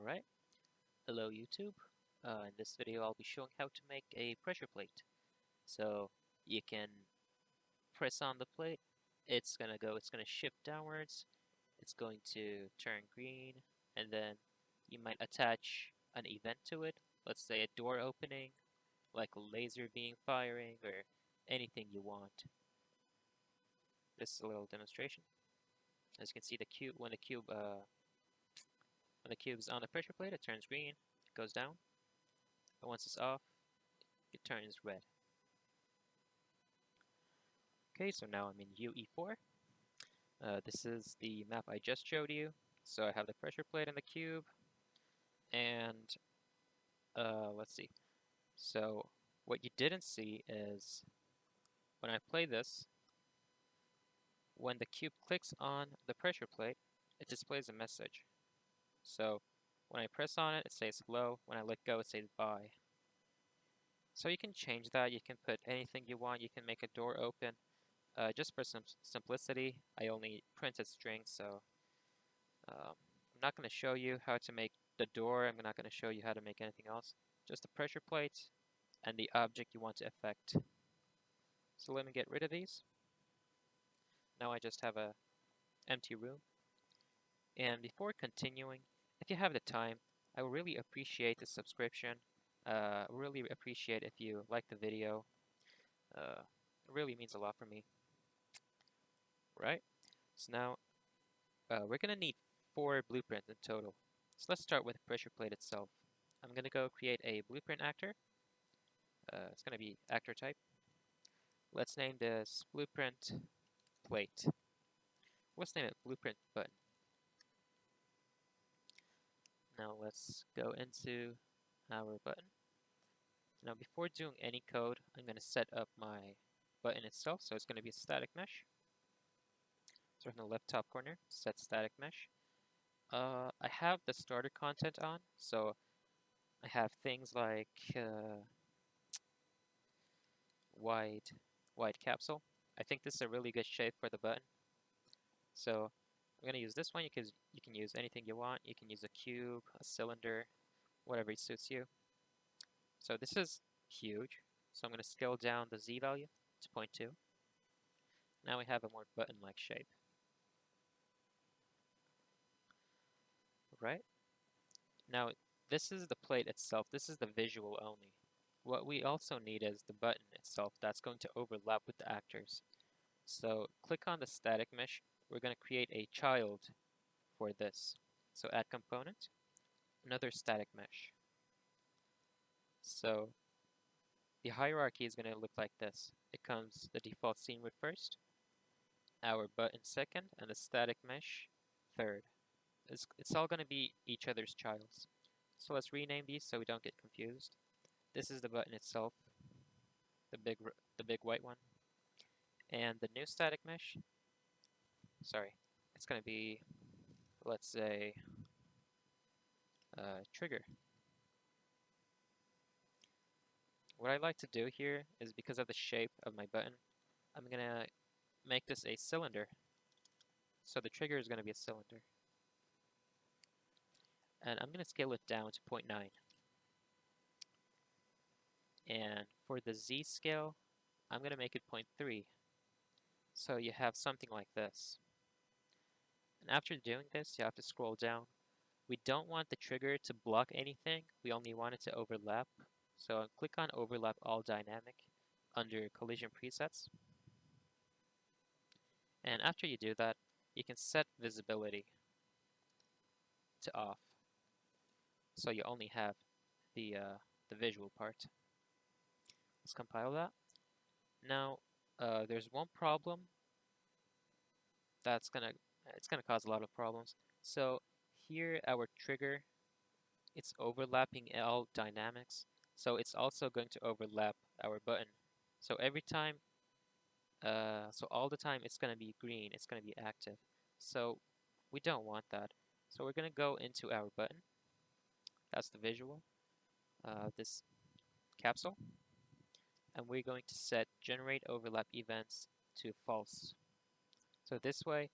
Alright, hello YouTube. In this video I'll be showing how to make a pressure plate. So you can press on the plate, it's gonna shift downwards, it's going to turn green, and then you might attach an event to it. Let's say a door opening, like a laser beam firing, or anything you want. This is a little demonstration. As you can see, when the cube is on the pressure plate, it turns green, it goes down, and once it's off, it turns red. Okay, so now I'm in UE4. This is the map I just showed you. So I have the pressure plate and the cube, and let's see. So what you didn't see is when I play this, when the cube clicks on the pressure plate, it displays a message. So when I press on it, it says hello. When I let go, it says bye. So you can change that. You can put anything you want. You can make a door open. Just for some simplicity, I only printed strings, so I'm not going to show you how to make the door. I'm not going to show you how to make anything else. Just the pressure plate and the object you want to affect. So let me get rid of these. Now I just have a empty room. And before continuing, if you have the time, I would really appreciate the subscription. Really appreciate if you like the video. It really means a lot for me. Right? So now we're going to need 4 blueprints in total. So let's start with the pressure plate itself. I'm going to go create a blueprint actor. It's going to be actor type. Let's name this blueprint plate. Let's name it blueprint button. Now let's go into our button. Now before doing any code, I'm going to set up my button itself. So it's going to be a static mesh. So in the left top corner, set static mesh. I have the starter content on, so I have things like wide capsule. I think this is a really good shape for the button. So I'm going to use this one because you can use anything you want. You can use a cube, a cylinder, whatever suits you. So this is huge. So I'm going to scale down the Z value to 0.2. Now we have a more button-like shape. Right? Now this is the plate itself. This is the visual only. What we also need is the button itself that's going to overlap with the actors. So click on the static mesh. We're going to create a child for this. So add component, another static mesh. So the hierarchy is going to look like this. It comes the default scene width first, our button second, and the static mesh third. It's all going to be each other's childs. So let's rename these so we don't get confused. This is the button itself, the big white one. And the new static mesh, sorry, it's going to be, let's say, trigger. What I like to do here is, because of the shape of my button, I'm going to make this a cylinder. So the trigger is going to be a cylinder. And I'm going to scale it down to 0.9. And for the Z scale, I'm going to make it 0.3. So you have something like this. And after doing this, you have to scroll down. We don't want the trigger to block anything. We only want it to overlap. So click on Overlap All Dynamic under Collision Presets. And after you do that, you can set visibility to off. So you only have the visual part. Let's compile that. Now, there's one problem it's gonna cause a lot of problems. So here, our trigger, it's overlapping all dynamics. So it's also going to overlap our button. So every time, so all the time, it's gonna be green. It's gonna be active. So we don't want that. So we're gonna go into our button. That's the visual. This capsule. And we're going to set generate overlap events to false. So this way,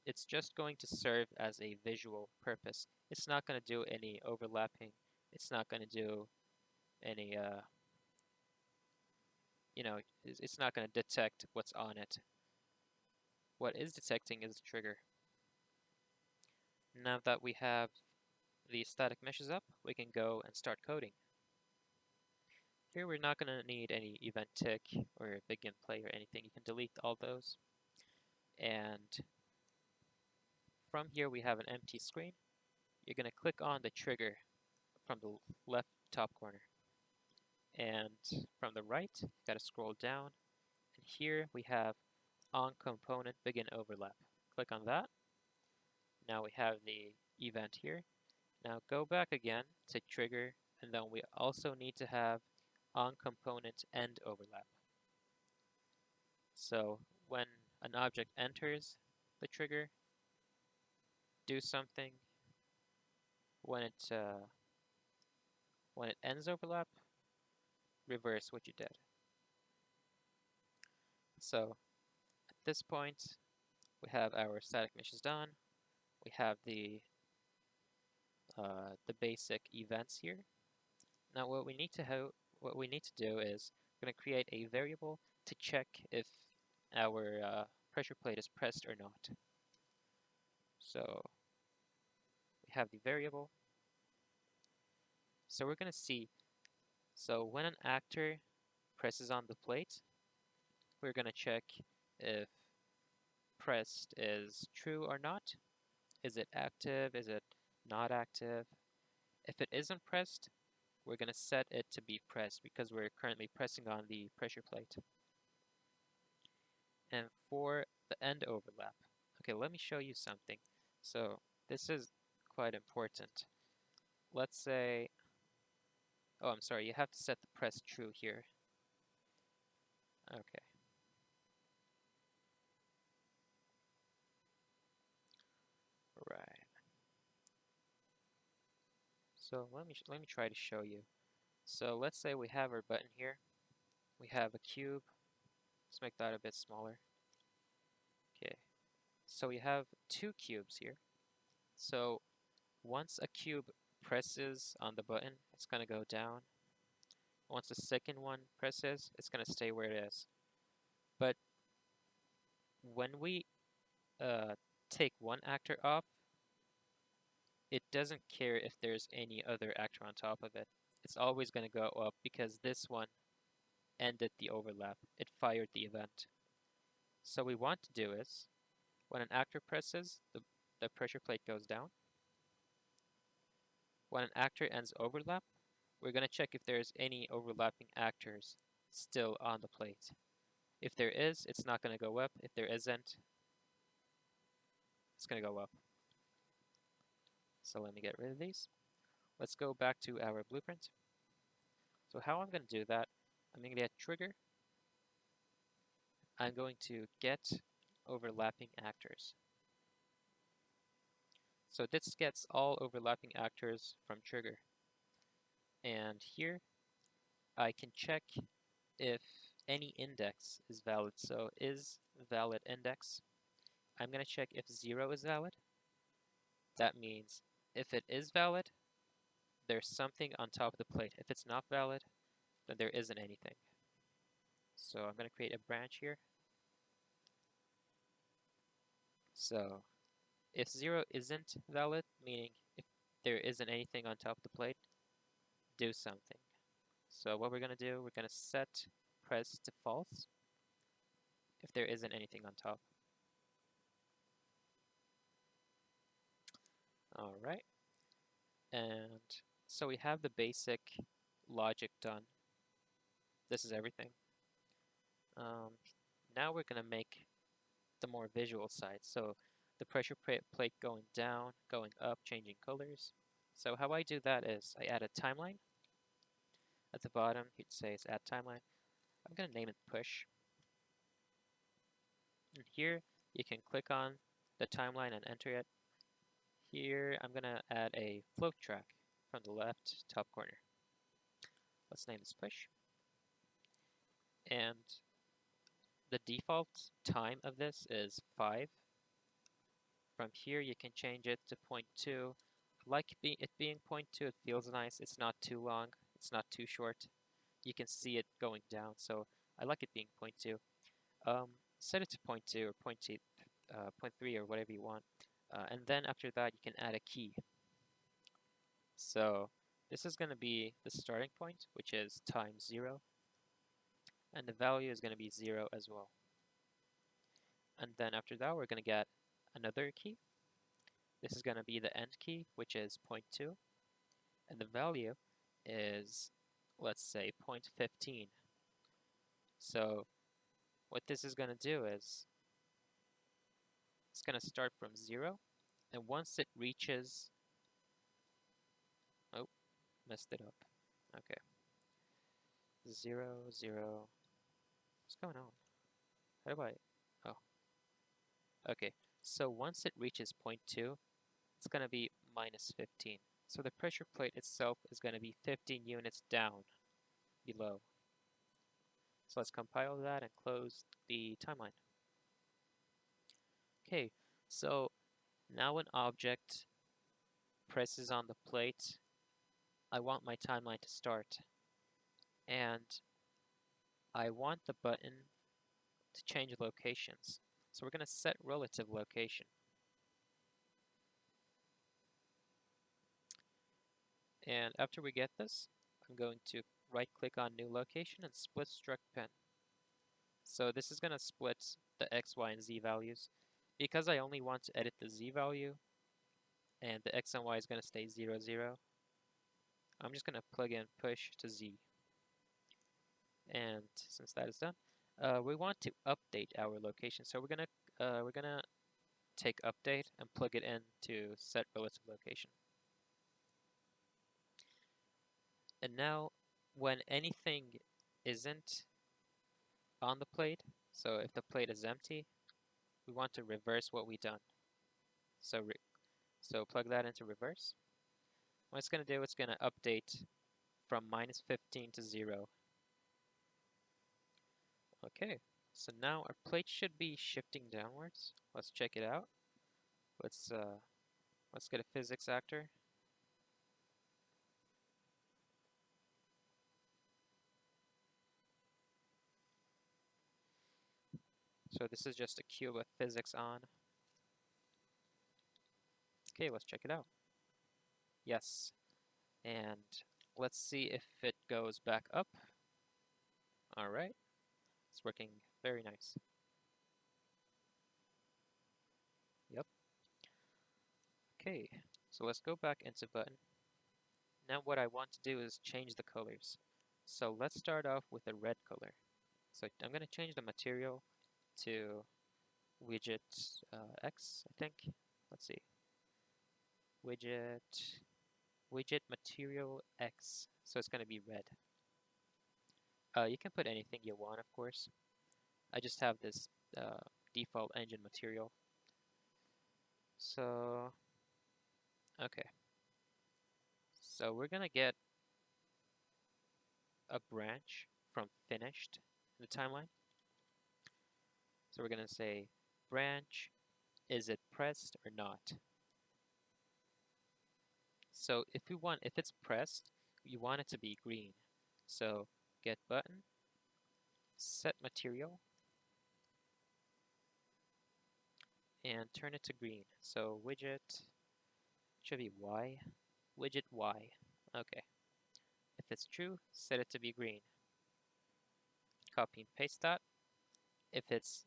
it's just going to serve as a visual purpose. It's not going to do any overlapping. It's not going to do any, it's not going to detect what's on it. What is detecting is the trigger. Now that we have the static meshes up, we can go and start coding. Here we're not going to need any event tick or begin play or anything. You can delete all those. And from here we have an empty screen. You're going to click on the trigger from the left top corner. And from the right, you got to scroll down. And here we have on component begin overlap. Click on that. Now we have the event here. Now go back again to trigger, and then we also need to have on component end overlap. So when an object enters the trigger, do something. When it ends overlap, reverse what you did. So at this point, we have our static meshes done. We have the basic events here. Now what we need to do is we're going to create a variable to check if our pressure plate is pressed or not. So we have the variable. So we're going to see, so when an actor presses on the plate, we're going to check if pressed is true or not. Is it active? Is it not active? If it isn't pressed, we're going to set it to be pressed because we're currently pressing on the pressure plate. And for the end overlap, okay, let me show you something. So this is quite important. Let's say, oh, I'm sorry, you have to set the press true here. Okay. Right. So let me try to show you. So let's say we have our button here. We have a cube. Let's make that a bit smaller. Okay. So we have two cubes here. So once a cube presses on the button, it's going to go down. Once the second one presses, it's going to stay where it is. But when we take one actor off, it doesn't care if there's any other actor on top of it. It's always going to go up because this one ended the overlap. It fired the event. So what we want to do is, when an actor presses, the pressure plate goes down. When an actor ends overlap, we're going to check if there's any overlapping actors still on the plate. If there is, it's not going to go up. If there isn't, it's going to go up. So let me get rid of these. Let's go back to our blueprint. So how I'm going to do that, I'm going to get trigger. I'm going to get overlapping actors. So this gets all overlapping actors from trigger. And here I can check if any index is valid. So is valid index. I'm going to check if 0 is valid. That means if it is valid, there's something on top of the plate. If it's not valid, then there isn't anything. So I'm going to create a branch here. So if 0 isn't valid, meaning if there isn't anything on top of the plate, do something. So what we're going to do, we're going to set press to false if there isn't anything on top. All right. And so we have the basic logic done. This is everything. Now we're going to make the more visual side. So the pressure plate going down, going up, changing colors. So how I do that is I add a timeline. At the bottom, it says add timeline. I'm going to name it push. And here, you can click on the timeline and enter it. Here, I'm going to add a float track from the left top corner. Let's name this push. And the default time of this is 5. From here, you can change it to 0.2. I like it being 0.2. It feels nice. It's not too long. It's not too short. You can see it going down, so I like it being 0.2. Set it to 0.2 or 0.8, 0.3 or whatever you want. And then after that, you can add a key. So this is going to be the starting point, which is times 0. And the value is going to be 0 as well. And then after that, we're going to get another key. This is going to be the end key, which is 0.2. And the value is, let's say, 0.15. So what this is going to do is it's going to start from 0. And once it reaches, oh, messed it up. Okay. 0, 0. What's going on? How do I? Oh. Okay. So once it reaches 0.2, it's going to be minus 15. So the pressure plate itself is going to be 15 units down below. So let's compile that and close the timeline. Okay, so now an object presses on the plate. I want my timeline to start. And I want the button to change locations. So we're going to set relative location. And after we get this, I'm going to right-click on New Location and Split Struct Pen. So this is going to split the X, Y, and Z values. Because I only want to edit the Z value, and the X and Y is going to stay 0, 0, I'm just going to plug in push to Z. And since that is done, we want to update our location. So we're gonna take update and plug it in to set relative location. And now, when anything isn't on the plate, so if the plate is empty, we want to reverse what we've done. So plug that into reverse. What it's going to do, it's going to update from minus 15 to 0. Okay, so now our plate should be shifting downwards. Let's check it out. Let's get a physics actor. So this is just a cube with physics on. Okay, let's check it out. Yes. And let's see if it goes back up. All right. It's working very nice. Yep. Okay, so let's go back into button. Now what I want to do is change the colors. So let's start off with a red color. So I'm going to change the material to widget X, I think. Let's see. Widget material X. So it's going to be red. You can put anything you want, of course. I just have this default engine material. So, okay. So we're going to get a branch from finished in the timeline. So we're going to say branch, is it pressed or not? So if it's pressed, you want it to be green. So get button, set material, and turn it to green. So widget should be Y, widget Y. Okay. If it's true, set it to be green. Copy and paste that. If it's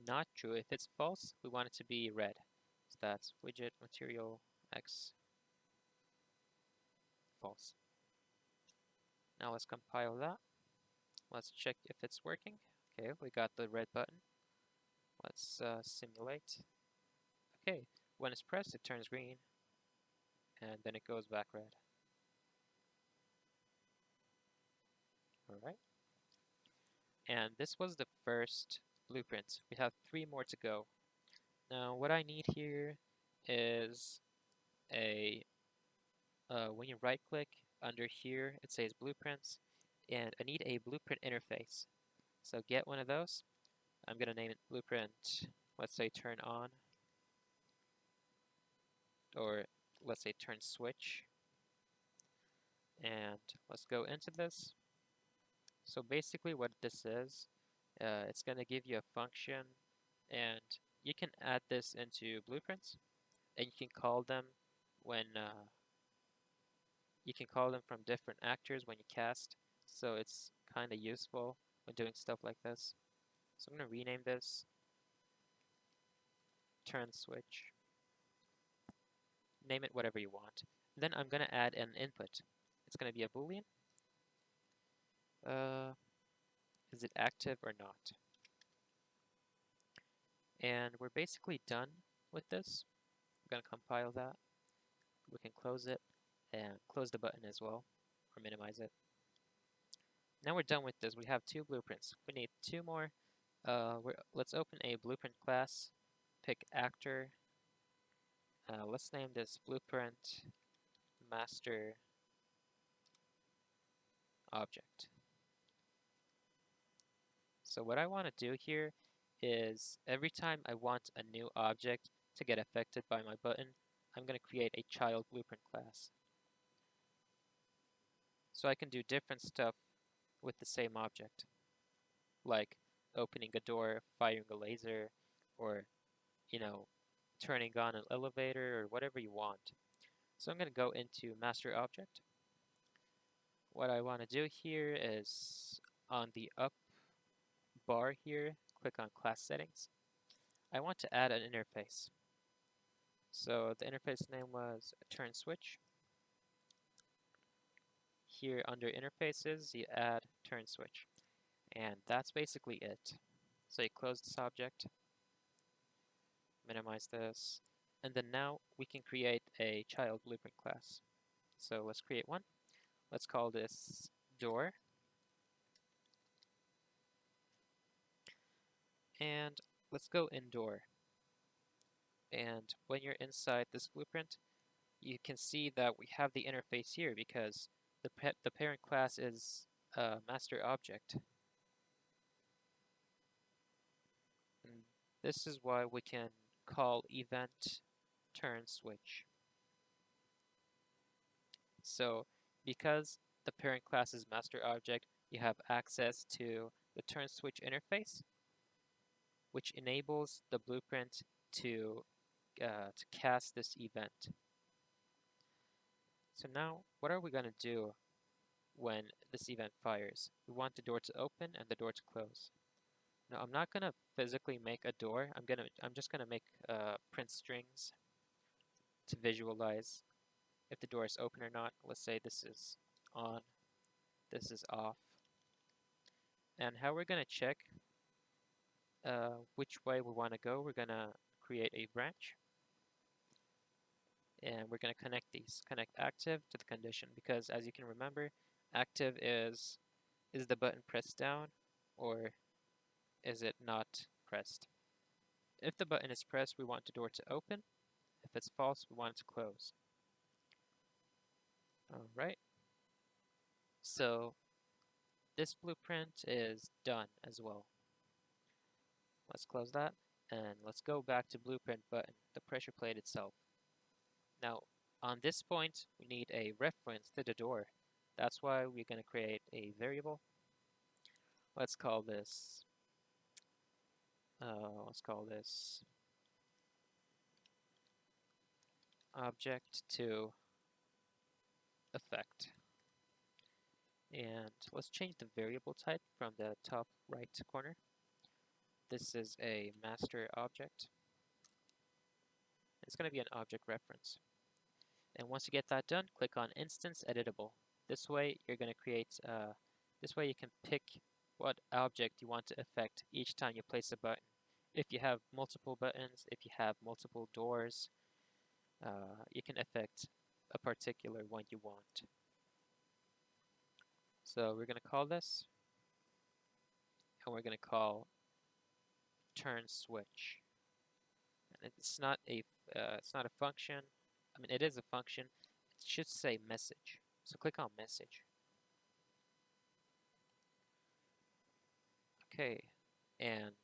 not true, if it's false, we want it to be red. So that's widget material X false. Now let's compile that. Let's check if it's working. Okay, we got the red button. Let's simulate. Okay, when it's pressed, it turns green, and then it goes back red. All right. And this was the first blueprint. We have 3 more to go. Now, what I need here is when you right-click under here, it says blueprints, and I need a blueprint interface. So get one of those. I'm gonna name it blueprint, let's say turn on. or let's say turn switch. And let's go into this. So basically what this is, it's going to give you a function, and you can add this into blueprints, and you can call them when you can call them from different actors when you cast. So it's kind of useful when doing stuff like this. So I'm going to rename this turn switch. Name it whatever you want. Then I'm going to add an input. It's going to be a Boolean. Is it active or not? And we're basically done with this. We're going to compile that. We can close it and close the button as well, or minimize it. Now we're done with this. We have 2 blueprints. We need 2 more. Let's open a blueprint class. Pick actor. Let's name this blueprint master object. So what I want to do here is every time I want a new object to get affected by my button, I'm going to create a child blueprint class. So I can do different stuff with the same object, like opening a door, firing a laser, or, turning on an elevator, or whatever you want. So I'm going to go into master object. What I want to do here is on the up bar here, click on class settings. I want to add an interface. So the interface name was turn switch. Here under interfaces, you add turn switch. And that's basically it. So you close this object, minimize this, and then now we can create a child blueprint class. So let's create one. Let's call this door. And let's go indoor. And when you're inside this blueprint, you can see that we have the interface here because the parent class is a master object. And this is why we can call event turn switch. So because the parent class is master object, you have access to the turn switch interface, which enables the blueprint to cast this event. So now, what are we going to do when this event fires? We want the door to open and the door to close. Now, I'm not going to physically make a door. I'm just going to make print strings to visualize if the door is open or not. Let's say this is on, this is off. And how we're going to check which way we want to go, we're going to create a branch. And we're going to connect these. Connect active to the condition, because as you can remember, active is the button pressed down or is it not pressed? If the button is pressed, we want the door to open. If it's false, we want it to close. Alright, so this blueprint is done as well. Let's close that and let's go back to blueprint button, the pressure plate itself. Now, on this point, we need a reference to the door. That's why we're going to create a variable. Let's call this object to effect. And let's change the variable type from the top right corner. This is a master object. It's going to be an object reference. And once you get that done, click on Instance Editable. This way you're going to create, this way you can pick what object you want to affect each time you place a button. If you have multiple buttons, if you have multiple doors, you can affect a particular one you want. So we're going to call this, and we're going to call turn switch. And it's not a function. I mean, it is a function. It should say message. So click on message. Okay, and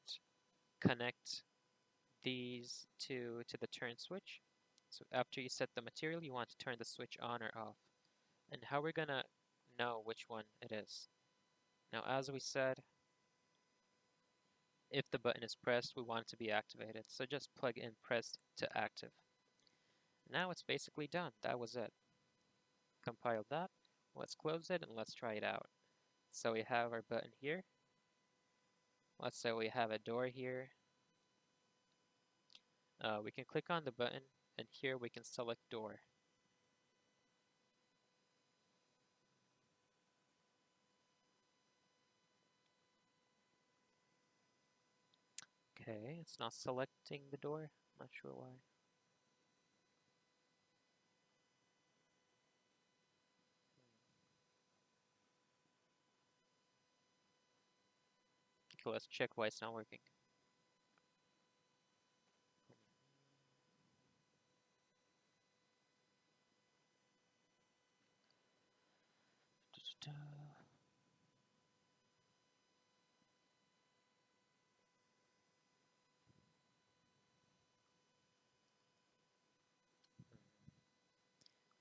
connect these two to the turn switch. So after you set the material, you want to turn the switch on or off. And how we're gonna know which one it is. Now, as we said, if the button is pressed, we want it to be activated. So just plug in pressed to active. Now it's basically done. That was it. Compile that. Let's close it and let's try it out. So we have our button here. Let's say we have a door here. We can click on the button and here we can select door. Okay, it's not selecting the door. I'm not sure why. Okay, let's check why it's not working.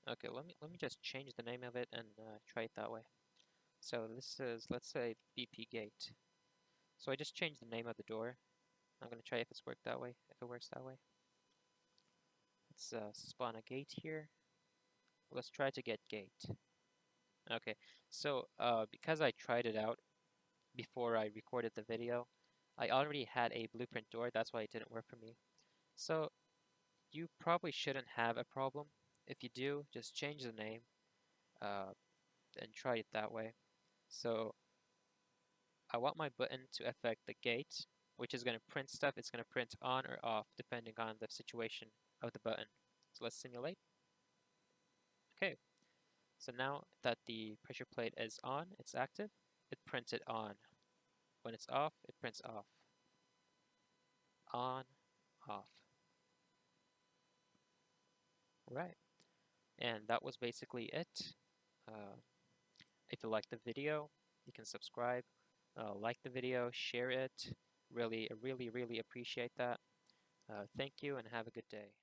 Okay, let me just change the name of it and try it that way. So this is, let's say, BP gate. So I just changed the name of the door. I'm gonna try if it's worked that way, if it works that way. Let's spawn a gate here. Let's try to get gate. Okay, so because I tried it out before I recorded the video, I already had a blueprint door, that's why it didn't work for me. So you probably shouldn't have a problem. If you do, just change the name and try it that way. So I want my button to affect the gate, which is going to print stuff. It's going to print on or off depending on the situation of the button. So let's simulate. Okay, so now that the pressure plate is on, it's active, it prints it on. When it's off, it prints off. On, off. Right. And that was basically it. If you liked the video, you can subscribe, like the video, share it. Really, really appreciate that. Thank you and have a good day.